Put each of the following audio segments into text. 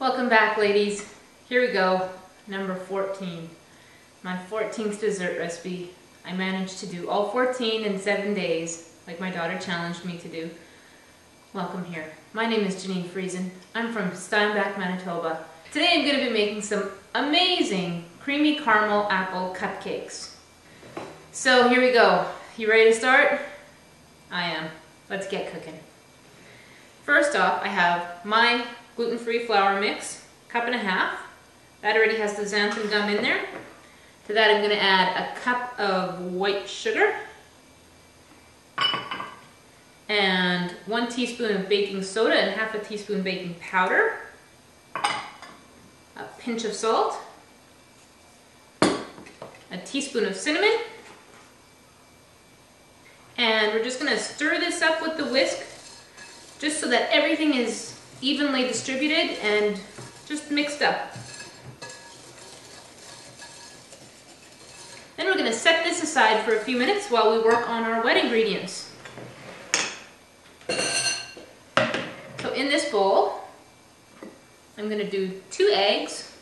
Welcome back, ladies. Here we go, number 14. My 14th dessert recipe. I managed to do all 14 in 7 days, like my daughter challenged me to do. Welcome here. My name is Janine Friesen. I'm from Steinbach, Manitoba. Today I'm going to be making some amazing creamy caramel apple cupcakes. So here we go. You ready to start? I am. Let's get cooking. First off, I have my gluten-free flour mix, 1.5 cups. That already has the xanthan gum in there. To that I'm going to add 1 cup of white sugar and 1 teaspoon of baking soda and half a teaspoon baking powder, a pinch of salt, a teaspoon of cinnamon, and we're just going to stir this up with the whisk just so that everything is evenly distributed and just mixed up. Then we're going to set this aside for a few minutes while we work on our wet ingredients. So in this bowl, I'm going to do 2 eggs,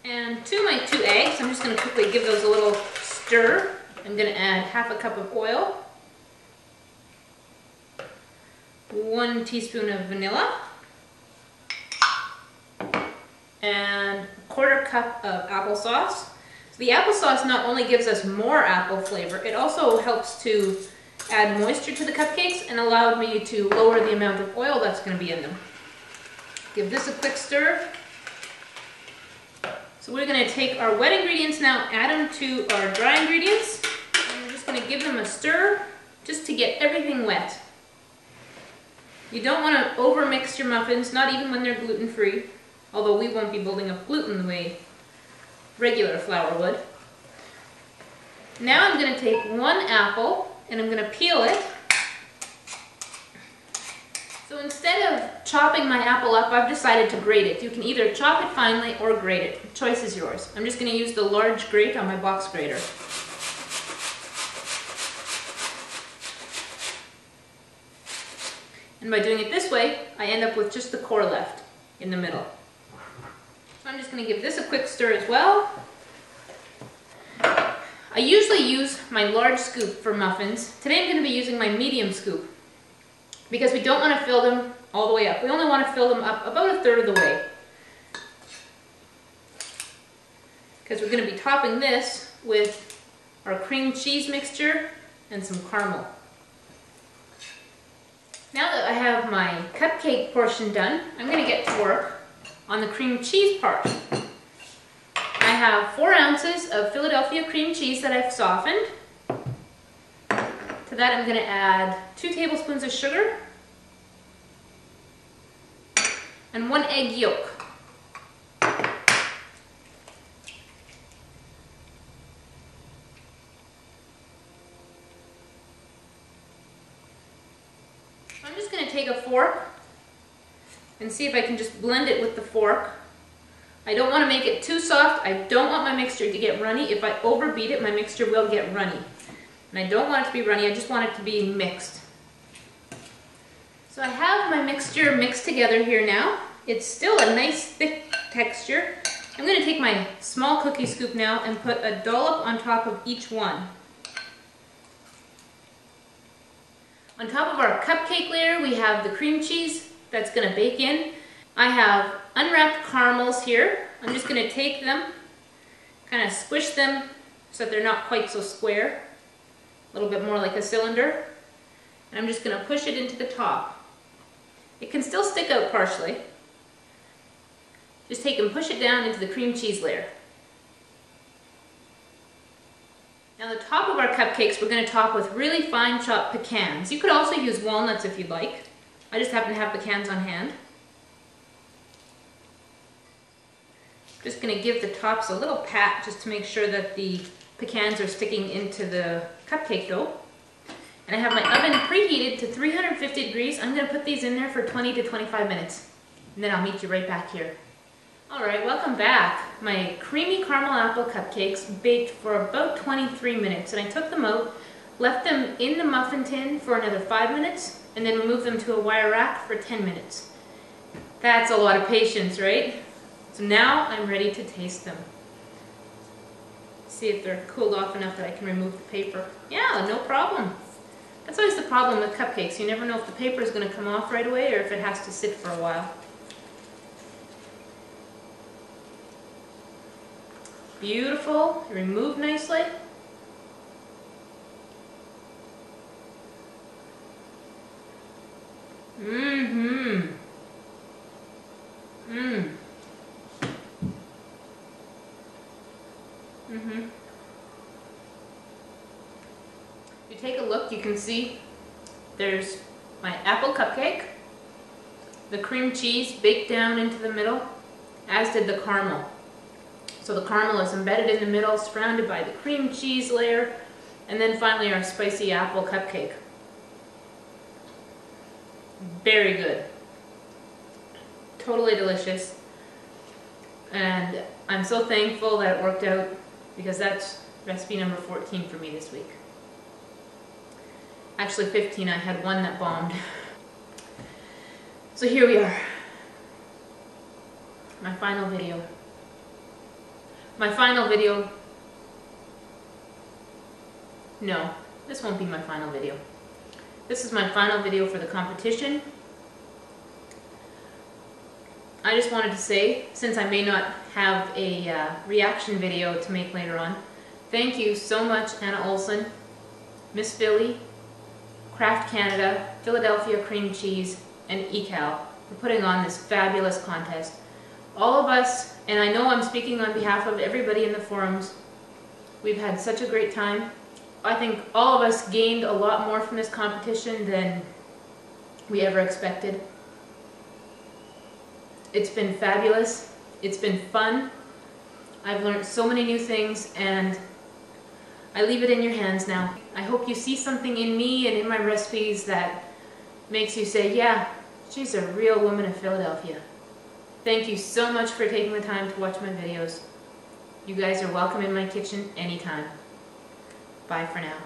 and to my 2 eggs, I'm just going to quickly give those a little stir. I'm going to add half a cup of oil, 1 teaspoon of vanilla, and 1/4 cup of applesauce. So the applesauce not only gives us more apple flavor, it also helps to add moisture to the cupcakes and allowed me to lower the amount of oil that's going to be in them. Give this a quick stir. So we're going to take our wet ingredients now, add them to our dry ingredients, and we're just going to give them a stir just to get everything wet. You don't want to overmix your muffins, not even when they're gluten-free, although we won't be building up gluten the way regular flour would. Now I'm going to take 1 apple and I'm going to peel it. So instead of chopping my apple up, I've decided to grate it. You can either chop it finely or grate it. The choice is yours. I'm just going to use the large grate on my box grater. And by doing it this way, I end up with just the core left in the middle. So I'm just going to give this a quick stir as well. I usually use my large scoop for muffins. Today I'm going to be using my medium scoop because we don't want to fill them all the way up. We only want to fill them up about 1/3 of the way. Because we're going to be topping this with our cream cheese mixture and some caramel. Now that I have my cupcake portion done, I'm going to get to work on the cream cheese part. I have 4 ounces of Philadelphia cream cheese that I've softened. To that I'm going to add 2 tablespoons of sugar and 1 egg yolk. I'm just going to take a fork and see if I can just blend it with the fork. I don't want to make it too soft. I don't want my mixture to get runny. If I overbeat it, my mixture will get runny. And I don't want it to be runny, I just want it to be mixed. So I have my mixture mixed together here now. It's still a nice thick texture. I'm going to take my small cookie scoop now and put a dollop on top of each one. On top of our cupcake layer, we have the cream cheese that's going to bake in. I have unwrapped caramels here. I'm just going to take them, kind of squish them so that they're not quite so square, a little bit more like a cylinder. And I'm just going to push it into the top. It can still stick out partially. Just take and push it down into the cream cheese layer. Now the top of our cupcakes we're going to top with really fine chopped pecans. You could also use walnuts if you'd like. I just happen to have pecans on hand. Just going to give the tops a little pat just to make sure that the pecans are sticking into the cupcake dough. And I have my oven preheated to 350 degrees. I'm going to put these in there for 20 to 25 minutes. And then I'll meet you right back here. Alright, welcome back. My creamy caramel apple cupcakes baked for about 23 minutes. And I took them out, left them in the muffin tin for another 5 minutes, and then moved them to a wire rack for 10 minutes. That's a lot of patience, right? So now I'm ready to taste them. See if they're cooled off enough that I can remove the paper. Yeah, no problem. That's always the problem with cupcakes. You never know if the paper is going to come off right away or if it has to sit for a while. Beautiful. Removed nicely. Mm-hmm. Mm. Mm-hmm. If you take a look, you can see there's my apple cupcake, the cream cheese baked down into the middle, as did the caramel. So the caramel is embedded in the middle, surrounded by the cream cheese layer, and then finally our spicy apple cupcake. Very good. Totally delicious. And I'm so thankful that it worked out, because that's recipe number 14 for me this week. Actually 15, I had one that bombed. So here we are. My final video. My final video. No, this won't be my final video. This is my final video for the competition. I just wanted to say, since I may not have a reaction video to make later on, thank you so much, Anna Olson, Miss Philly, Kraft Canada, Philadelphia Cream Cheese, and ECAL for putting on this fabulous contest. All of us, and I know I'm speaking on behalf of everybody in the forums, we've had such a great time. I think all of us gained a lot more from this competition than we ever expected. It's been fabulous. It's been fun. I've learned so many new things, and I leave it in your hands now. I hope you see something in me and in my recipes that makes you say, yeah, she's a real woman of Philadelphia. Thank you so much for taking the time to watch my videos. You guys are welcome in my kitchen anytime. Bye for now.